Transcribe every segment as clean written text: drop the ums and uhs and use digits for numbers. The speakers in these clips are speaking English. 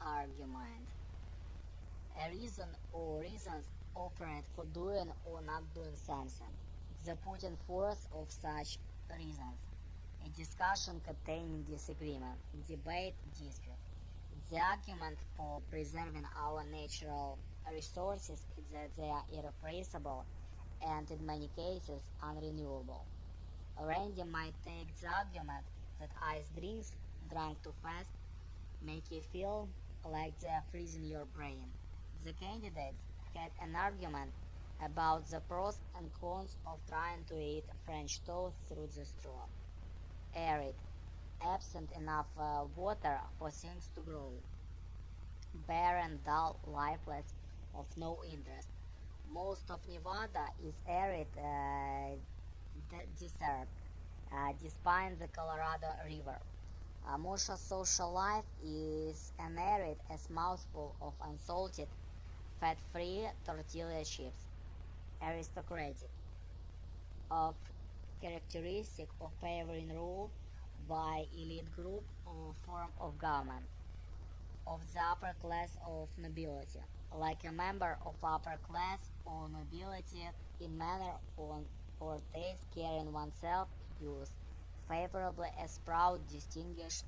argument. A reason or reasons offered for doing or not doing something. The putting forth of such reasons. A discussion containing disagreement, debate, dispute. The argument for preserving our natural resources is that they are irreplaceable and in many cases unrenewable. Randy might take the argument that iced drinks drunk too fast make you feel like they are freezing your brain. The candidates had an argument about the pros and cons of trying to eat French toast through the straw. Arid, absent enough water for things to grow. Barren, dull, lifeless, of no interest. Most of Nevada is arid desert, despite the Colorado River. Most social life is an arid as mouthful of unsalted, fat-free tortilla chips. Aristocratic, of characteristic of favoring rule by elite group or form of government, of the upper class of nobility, like a member of upper class or nobility in manner or taste carrying oneself used favorably as proud, distinguished,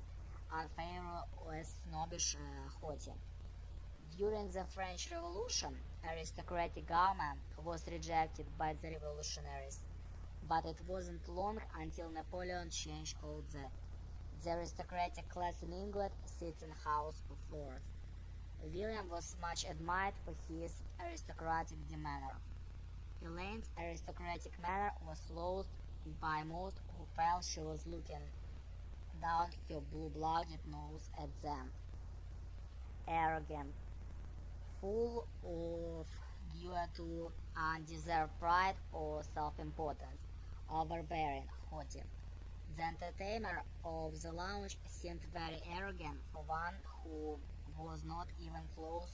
unfavorable as snobbish, haughty. During the French Revolution, aristocratic government was rejected by the revolutionaries, but it wasn't long until Napoleon changed all that. The aristocratic class in England sits in House of Lords. William was much admired for his aristocratic demeanor. Elaine's aristocratic manner was loathed by most who felt she was looking down her blue-blooded nose at them. Arrogant, full of due to undeserved pride or self-importance, overbearing, haughty. The entertainer of the lounge seemed very arrogant for one who was not even close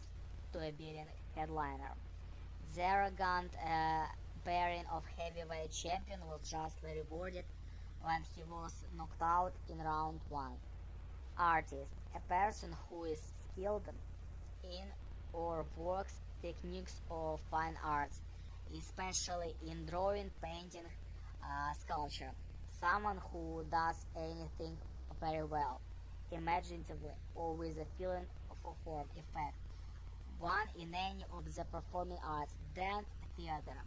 to a beating headliner. The arrogant bearing of heavyweight champion was justly rewarded when he was knocked out in round 1. Artist, a person who is skilled in or works techniques of fine arts, especially in drawing, painting, sculpture. Someone who does anything very well, imaginatively or with a feeling of a form effect. One in any of the performing arts, dance, theater.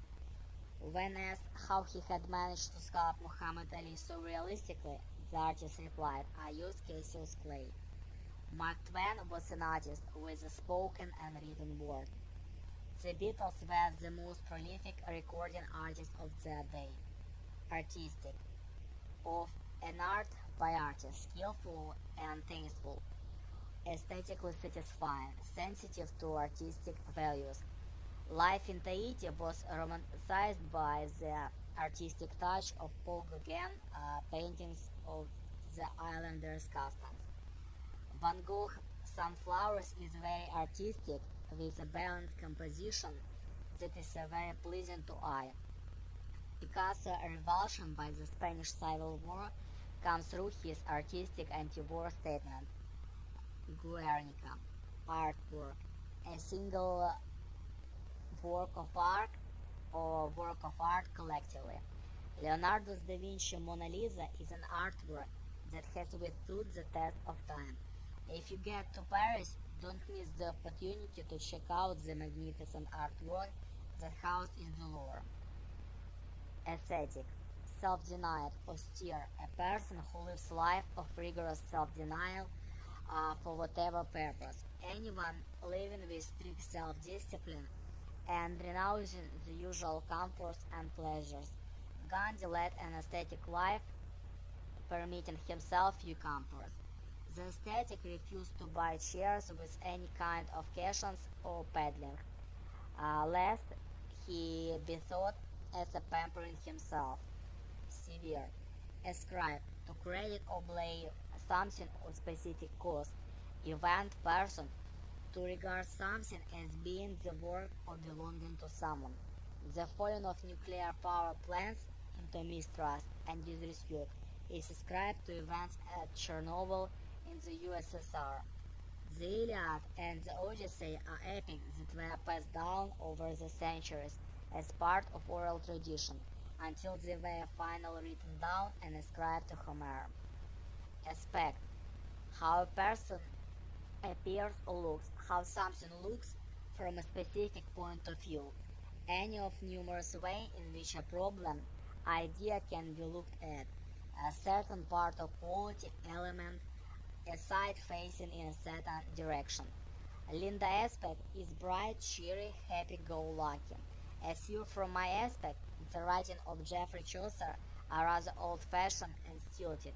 When asked how he had managed to sculpt Muhammad Ali so realistically, the artist replied, "I used Cassius clay." Mark Twain was an artist with a spoken and written word. The Beatles were the most prolific recording artists of their day. Artistic, of an art by artists, skillful and tasteful, aesthetically satisfying, sensitive to artistic values. Life in Tahiti was romanticized by the artistic touch of Paul Gauguin paintings of the islanders' customs. Van Gogh Sunflowers is very artistic with a balanced composition that is very pleasing to eye. Picasso, revulsion by the Spanish Civil War, comes through his artistic anti-war statement. Guernica, artwork, a single work of art or work of art collectively. Leonardo da Vinci Mona Lisa is an artwork that has withstood the test of time. If you get to Paris, don't miss the opportunity to check out the magnificent artwork that housed in the Louvre. Ascetic, self-denied, austere, a person who lives life of rigorous self-denial for whatever purpose. Anyone living with strict self-discipline and renouncing the usual comforts and pleasures. Gandhi led an ascetic life, permitting himself few comforts. The ascetic refused to buy chairs with any kind of cushions or padding, lest he be thought as a pampering himself. Severe, ascribe, to credit or blame something or specific cause, event, person, to regard something as being the work or belonging to someone. The falling of nuclear power plants into mistrust and disrespect is ascribed to events at Chernobyl in the USSR. The Iliad and the Odyssey are epics that were passed down over the centuries as part of oral tradition until they were finally written down and ascribed to Homer. Aspect: how a person appears or looks, how something looks from a specific point of view. Any of numerous ways in which a problem idea can be looked at. A certain part of quality, element, a side facing in a certain direction. Linda aspect is bright, cheery, happy-go-lucky. As viewed from my aspect, the writing of Geoffrey Chaucer are rather old-fashioned and stilted.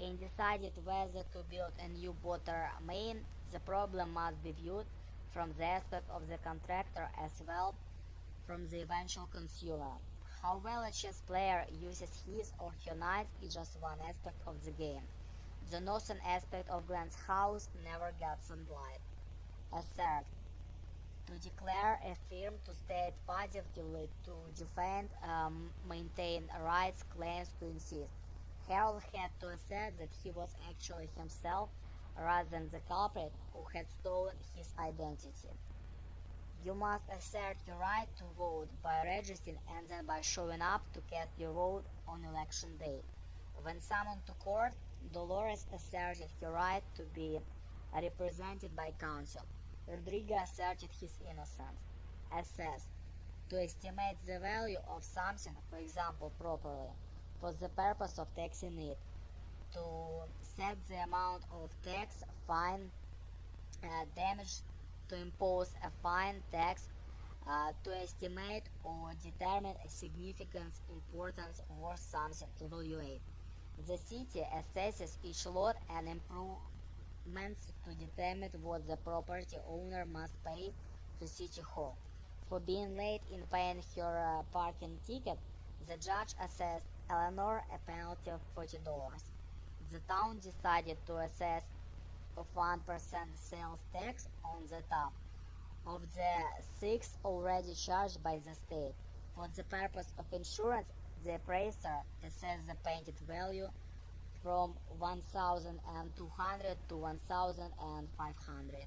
In deciding whether to build a new water main, the problem must be viewed from the aspect of the contractor as well from the eventual consumer. How well a chess player uses his or her knight is just one aspect of the game. The northern aspect of Grant's house never got sunlight. Assert: to declare, affirm, to state positively, to defend, maintain rights, claims, to insist. Harold had to assert that he was actually himself rather than the culprit who had stolen his identity. You must assert your right to vote by registering and then by showing up to cast your vote on election day. When summoned to court, Dolores asserted her right to be represented by counsel. Rodrigo asserted his innocence. Assess: to estimate the value of something, for example, properly, for the purpose of taxing it. To set the amount of tax, fine, damage, to impose a fine, tax, to estimate or determine a significance, importance, worth something, evaluate. The city assesses each lot and improvements to determine what the property owner must pay to City Hall. For being late in paying her parking ticket, the judge assessed Eleanor a penalty of $40. The town decided to assess of 1% sales tax on the top of the 6 already charged by the state. For the purpose of insurance, the appraiser assessed the painted value from 1,200 to 1,500.